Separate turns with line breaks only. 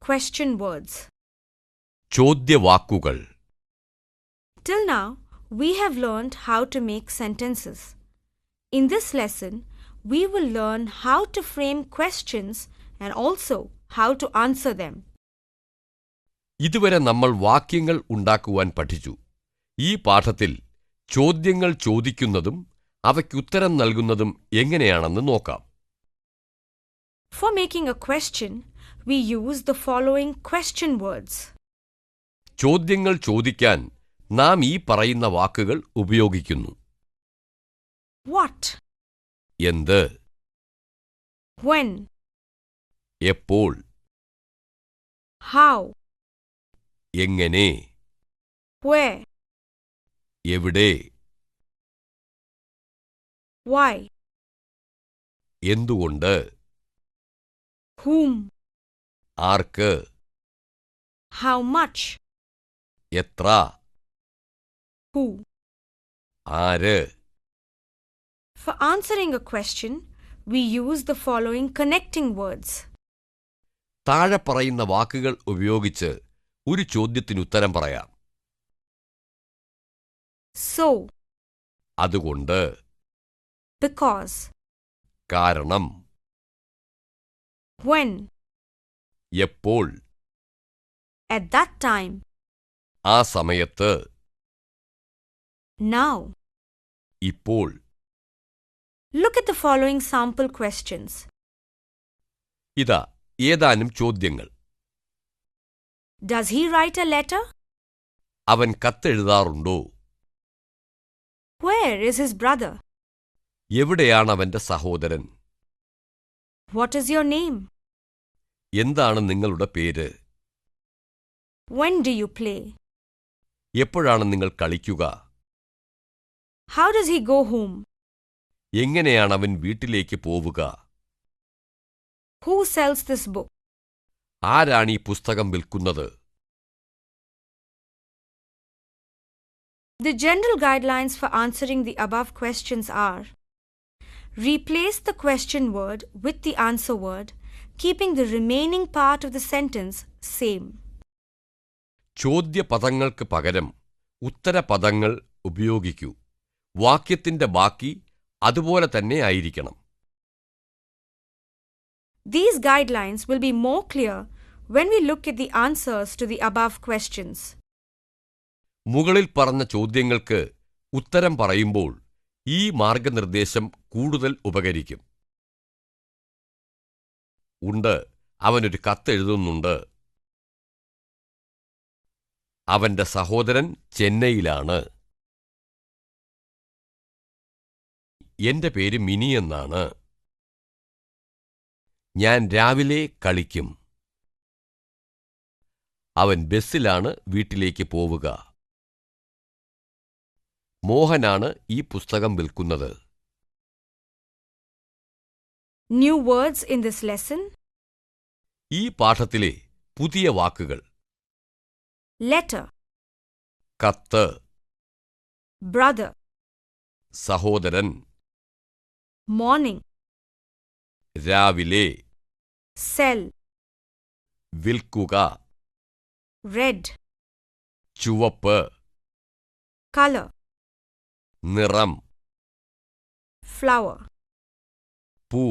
question words.
ചോദ്യവാക്കുകൾ.
Till now, we have learned how to make sentences. In this lesson, we will learn how to frame questions and also how to answer them.
ഇതുവരെ നമ്മൾ വാക്യങ്ങൾ ഉണ്ടാക്കുവാൻ പഠിച്ചു. ഈ പാഠത്തിൽ ചോദ്യങ്ങൾ ചോദിക്കുന്നതും അവയ്ക്കുത്തരം നൽകുന്നതും എങ്ങനെയാണെന്ന് നോക്കാം.
For making a question, we use the following question words.
ചോദ്യങ്ങൾ ചോദിക്കാൻ നാം ഈ പറയുന്ന വാക്കുകൾ ഉപയോഗിക്കുന്നു.
What?
എന്ത്?
When?
എപ്പോൾ?
How?
എങ്ങനെ?
Where?
എവിടെ?
Why?
എന്തുകൊണ്ട്?
Whom?
ആർക്ക്?
How much?
എത്ര?
Who?
ആര്?
For answering a question, we use the following connecting words.
താഴെ പറയുന്ന വാക്കുകൾ ഉപയോഗിച്ച് ഒരു ചോദ്യത്തിനുത്തരം പറയാം.
So.
അതുകൊണ്ട്.
Because.
കാരണം.
When.
എപ്പോൾ.
At that time.
ആ സമയത്ത്.
Now.
ഇപ്പോൾ.
Look at the following sample questions.
ഇതാ ഏതാനും ചോദ്യങ്ങൾ.
Does he write a letter?
അവൻ കത്തെഴുതാറുണ്ടോ?
Where is his brother?
എവിടെയാണ് അവന്റെ സഹോദരൻ?
What is your name?
എന്താണ് നിങ്ങളുടെ പേര്?
When do you play?
എപ്പോഴാണ് നിങ്ങൾ കളിക്കുക?
How does he go home?
എങ്ങനെയാണ് അവൻ വീട്ടിലേക്ക് പോവുക?
Who sells this book?
ആരാണ് ഈ പുസ്തകം വിൽക്കുന്നത്?
The general guidelines for answering the above questions are: replace the question word with the answer word, keeping the remaining part of the sentence same.
ചോദ്യപദങ്ങൾക്ക് പകരം ഉത്തരപദങ്ങൾ ഉപയോഗിക്കൂ. വാക്യത്തിന്റെ ബാക്കി അതുപോലെ തന്നെ ആയിരിക്കണം.
These guidelines will be more clear when we look at the answers to the above questions.
മുകളിൽ പറഞ്ഞ ചോദ്യങ്ങൾക്ക് ഉത്തരം പറയുമ്പോൾ ഈ മാർഗനിർദ്ദേശം കൂടുതൽ ഉപകരിക്കും. ഉണ്ട്, അവനൊരു കത്തെഴുതുന്നുണ്ട്. അവന്റെ സഹോദരൻ ചെന്നൈയിലാണ്. എന്റെ പേര് മിനി എന്നാണ്. ഞാൻ രാവിലെ കളിക്കും. അവൻ ബസ്സിലാണ് വീട്ടിലേക്ക് പോവുക. മോഹനാണ് ഈ പുസ്തകം വിൽക്കുന്നത്.
New words in this lesson.
ഈ പാഠത്തിലെ പുതിയ വാക്കുകൾ:
letter,
കത്ത്,
brother,
സഹോദരൻ,
morning,
രാവിലെ,
sell,
വിൽക്കുക,
red,
ചുവപ്പ്,
color,
നിറം,
flower,
പൂ.